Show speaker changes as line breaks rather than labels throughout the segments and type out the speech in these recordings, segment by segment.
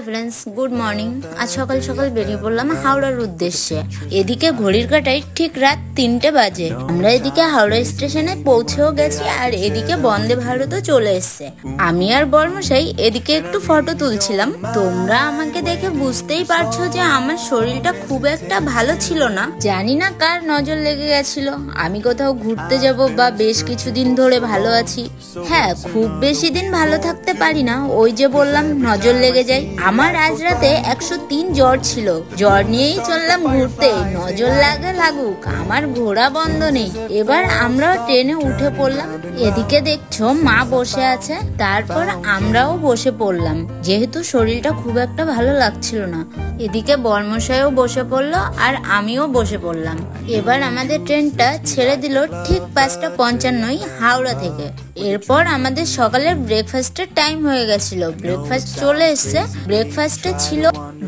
Hi friends, good morning. আজ সকাল সকাল বেরিয়ে পড়লাম হাওড়ার উদ্দেশ্যে। এদিকে ঘড়ির কাঁটায় ঠিক রাত 3টে বাজে। আমরা এদিকে হাওড়া স্টেশনে পৌঁছেও গেছি আর এদিকে বন্দে ভারতও চলে এসছে। আমি আর বর্মশাই এদিকে একটু ফটো তুলছিলাম। তোমরা আমাকে দেখে বুঝতেই পারছো যে আমার শরীরটা খুব একটা ভালো ছিল না। জানি না কার নজর লেগে গেছিল। আমি কোথাও ঘুরতে যাব বা বেশ কিছুদিন ধরে ভালো আছি। হ্যাঁ, খুব বেশি দিন ভালো থাকতে পারি না, ওই যে বললাম নজর লেগে যায়। আমার আজ রাতে 103 জ্বর ছিল। জ্বর নিয়েই চললাম ঘুরতে। নজর লাগে লাগুক, আমার ঘোরা বন্ধ নেই। এবার আমরা ট্রেনে উঠে পড়লাম। এদিকে দেখছো মা বসে আছে, তারপর আমরাও বসে পড়লাম, যেহেতু শরীরটা খুব একটা ভালো লাগছিল না। এদিকে বর্মশাইও বসে পড়লো আর আমিও বসে পড়লাম। এবার আমাদের ট্রেনটা ছেড়ে দিল ঠিক 5:55 হাওড়া থেকে। এরপর আমাদের সকালের ব্রেকফাস্টের টাইম হয়ে গেছিল। ব্রেকফাস্ট চলে এসছে। ব্রেকফাস্টে ছিল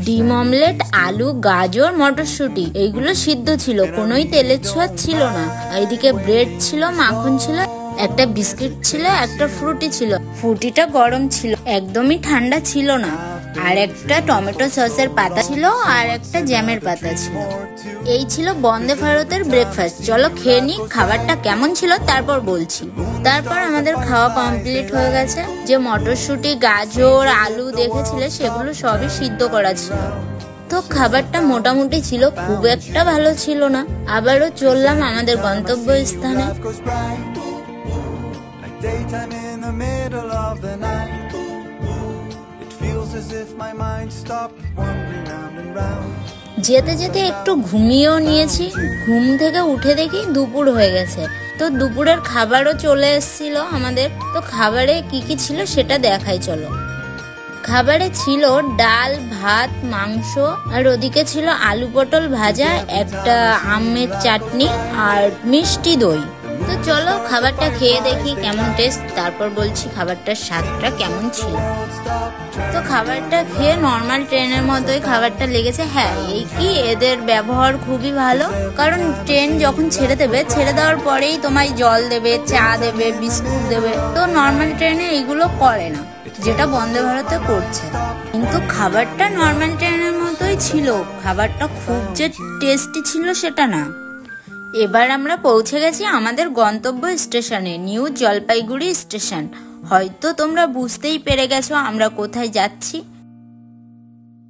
ডিম অমলেট, আলু, গাজর, মটরশুঁটি। এইগুলো সিদ্ধ ছিল, কোনোই তেলের ছোঁয়া ছিল না। এদিকে ব্রেড ছিল, মাখন ছিল, একটা বিস্কিট ছিল, একটা ফ্রুটি ছিল। ফ্রুটিটা গরম ছিল, একদমই ঠান্ডা ছিল না। আর একটা টমেটো সসের পাতা ছিল আর একটা জ্যামের পাতা ছিল। এই ছিল বন্দে ভারতের ব্রেকফাস্ট। চলো খেয়ে নি, খাবারটা কেমন ছিল তারপর বলছি। তারপর আমাদের খাওয়া কমপ্লিট হয়ে গেছে। যে মটরশুঁটি, গাজর, আলু দেখেছিলে সেগুলো সবই সিদ্ধ করা ছিল। তো খাবারটা মোটামুটি ছিল, খুব একটা ভালো ছিল না। আবারও চললাম আমাদের গন্তব্য স্থানে। যেতে যেতে একটু ঘুমিয়েও নিয়েছি। ঘুম থেকে উঠে দেখি দুপুর হয়ে গেছে। তো দুপুরের খাবারও চলে এসেছিল আমাদের। তো খাবারে কি কি ছিল সেটা দেখাই চলো। খাবারে ছিল ডাল, ভাত, মাংস, আর ওদিকে ছিল আলু পটল ভাজা, একটা আমের চাটনি আর মিষ্টি দই। তো চলো খাবারটা খেয়ে দেখি কেমন টেস্ট, তারপর বলছি খাবারটার স্বাদটা কেমন ছিল। তো খাবারটা খেয়ে নর্মাল ট্রেনের মতোই খাবারটা লেগেছে। হ্যাঁ, এই কি এদের ব্যবহার খুবই ভালো, কারণ ট্রেন যখন ছেড়ে দেবে, ছেড়ে দেওয়ার পরেই তোমায় জল দেবে, চা দেবে, বিস্কুট দেবে। তো নর্মাল ট্রেনে এইগুলো করে না, যেটা বন্দে ভারতে করছে। কিন্তু খাবারটা নর্মাল ট্রেনের মতোই ছিল। খাবারটা খুব যে টেস্টি ছিল সেটা না। এবার আমরা পৌঁছে গেছি আমাদের গন্তব্য স্টেশনে, নিউ জলপাইগুড়ি স্টেশন। হয়তো তোমরা বুঝতেই পেরে গেছো আমরা কোথায় যাচ্ছি।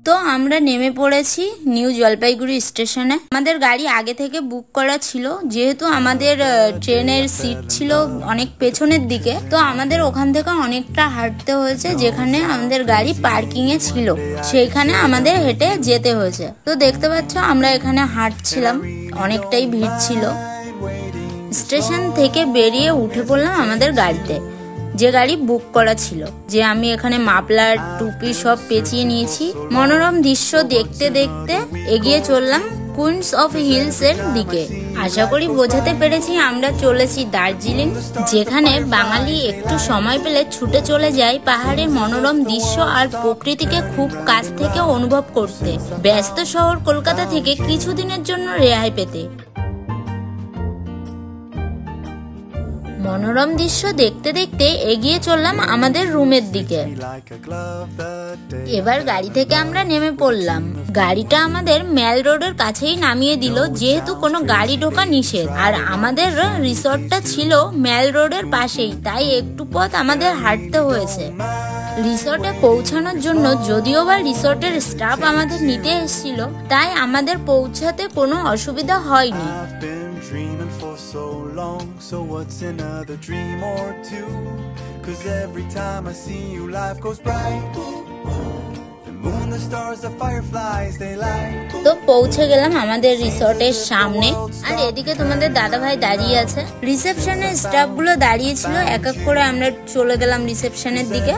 তো আমরা নেমে পড়েছি নিউ জলপাইগুড়ি স্টেশনে। আমাদের গাড়ি আগে থেকে বুক করা ছিল, যেহেতু আমাদের ট্রেনের সিট ছিল অনেক পেছনের দিকে। তো আমাদের ওখান থেকে অনেকটা হাঁটতে হয়েছে, যেখানে আমাদের গাড়ি পার্কিং এ ছিল সেইখানে আমাদের হেঁটে যেতে হয়েছে। তো দেখতে পাচ্ছ আমরা এখানে হাঁটছিলাম, অনেকটাই ভিড় ছিল। স্টেশন থেকে বেরিয়ে উঠে পড়লাম আমাদের গাড়িতে, যে গাড়ি বুক করা ছিল। যে আমি এখানে মাফলার, টুপি সব পেঁচিয়ে নিয়েছি। মনোরম দৃশ্য দেখতে দেখতে এগিয়ে চললাম কুইন্স অফ হিলস এর দিকে। আশা করি বোঝাতে পেরেছি আমরা চলেছি দার্জিলিং, যেখানে বাঙালি একটু সময় পেলে ছুটে চলে যায় পাহাড়ের মনোরম দৃশ্য আর প্রকৃতিকে খুব কাছ থেকে অনুভব করতে, ব্যস্ত শহর কলকাতা থেকে কিছুদিনের জন্য রেহাই পেতে। মনোরম দৃশ্য দেখতে দেখতে এগিয়ে চললাম আমাদের রুমের দিকে। এবার গাড়ি থেকে আমরা নেমে পড়লাম। গাড়িটা আমাদের মেল রোডের কাছেই নামিয়ে দিল, যেহেতু কোনো গাড়ি ঢোকা নিষেধ। আর আমাদের রিসর্টটা ছিল মেল রোডের পাশেই, তাই একটু পথ আমাদের হাঁটতে হয়েছে রিসর্টে পৌঁছানোর জন্য। যদিও বা রিসর্টের স্টাফ আমাদের নিতে এসেছিল, তাই আমাদের পৌঁছাতে কোনো অসুবিধা হয়নি। So what's another dream or two? 'Cause every time I see you life goes bright. The moon, the stars, the fireflies, they light. তো পৌঁছে গেলাম আমাদের রিসর্টের সামনে। আর এদিকে তোমাদের দাদা ভাই দাঁড়িয়ে আছে। রিসেপশনের স্টাফ গুলো দাঁড়িয়ে ছিল, এক এক করে আমরা চলে গেলাম রিসেপশনের দিকে।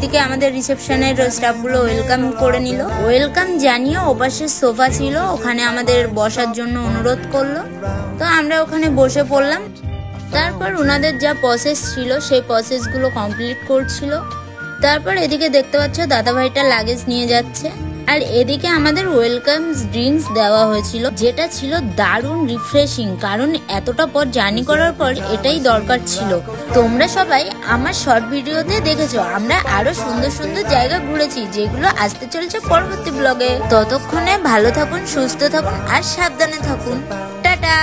দিকে আমাদের রিসেপশনের স্টাফ গুলো ওয়েলকাম করে নিল। ওয়েলকাম জানিয়ে ওপাশে সোফা ছিল, ওখানে আমাদের বসার জন্য অনুরোধ করলো। তো আমরা ওখানে বসে পড়লাম। তারপর ওনাদের যা প্রসেস ছিল সেই প্রসেস গুলো কমপ্লিট করছিল। তারপর এদিকে দেখতে পাচ্ছ দাদা ভাইটা লাগেজ নিয়ে যাচ্ছে। আর এদিকে আমাদের ওয়েলকাম ড্রিঙ্কস দেওয়া হয়েছিল, যেটা ছিল দারুণ রিফ্রেশিং, কারণ এতটা পর জার্নি করার পর এটাই দরকার ছিল। তোমরা সবাই আমার শর্ট ভিডিওতে দেখেছো আমরা আরো সুন্দর সুন্দর জায়গা ঘুরেছি, যেগুলো আসতে চলছে পরবর্তী ব্লগে। ততক্ষণে ভালো থাকুন, সুস্থ থাকুন আর সাবধানে থাকুন। টাটা।